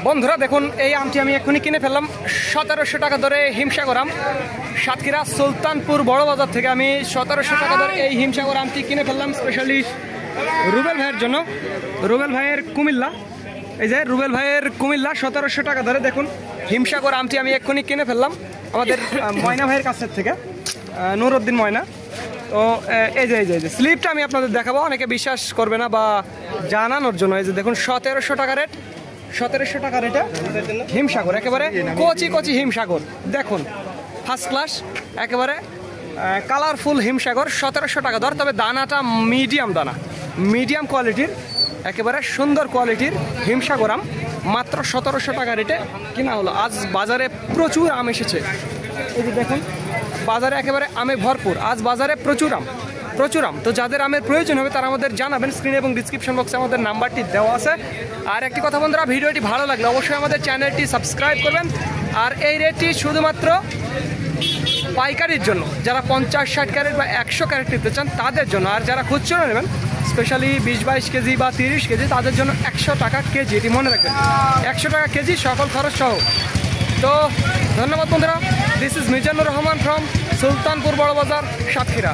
বন্ধুরা দেখুন, এই আমটি আমি এক্ষুনি কিনে ফেললাম 1700 টাকা দরে হিমসাগর আম। সাতক্ষীরা সুলতানপুর বড় বাজার থেকে আমি 1700 টাকা দরে এই হিমসাগর আমটি কিনে ফেললাম স্পেশালি রুবেল ভাইয়ের জন্য। রুবেল ভাইয়ের কুমিল্লা, এই যে রুবেল ভাইয়ের কুমিল্লা 1700 টাকা ধরে দেখুন হিমসাগর আমটি আমি এক্ষুনি কিনে ফেললাম আমাদের ময়না ভাইয়ের কাছের থেকে, নুরউদ্দিন ময়না। তো এই যে স্লিপটা আমি আপনাদের দেখাবো, অনেকে বিশ্বাস করবে না বা জানানোর জন্য। এই যে দেখুন 1700 টাকা রেট, 1700 টাকা রেটে হিমসাগর, একেবারে কচি কচি হিমসাগর দেখুন, ফার্স্ট ক্লাস একেবারে কালারফুল হিমসাগর 1700 টাকা দর। তবে দানাটা মিডিয়াম দানা, মিডিয়াম কোয়ালিটির, একেবারে সুন্দর কোয়ালিটির হিমসাগর আম মাত্র 1700 টাকা রেটে কিনা হলো। আজ বাজারে প্রচুর আম এসেছে, এই যে দেখুন বাজারে একেবারে আমে ভরপুর, আজ বাজারে প্রচুর আম। তো যাদের আমের প্রয়োজন হবে তারা আমাদের জানাবেন, স্ক্রিন এবং ডিসক্রিপশন বক্সে আমাদের নাম্বারটি দেওয়া আছে। আর একটি কথা বন্ধুরা, ভিডিওটি ভালো লাগলে অবশ্যই আমাদের চ্যানেলটি সাবস্ক্রাইব করবেন। আর এই রেটটি শুধুমাত্র পাইকারির জন্য, যারা 50-60 ক্যারেট বা 100 ক্যারেট নিতে চান তাদের জন্য। আর যারা খুচরো নেবেন স্পেশালি 20-22 কেজি বা 30 কেজি তাদের জন্য 100 টাকা কেজি, এটি মনে রাখবেন, 100 টাকা কেজি সকল খরচ সহ। তো ধন্যবাদ বন্ধুরা, this is Mizanur Rahman from Sultanpur বড় বাজার, সাতক্ষীরা।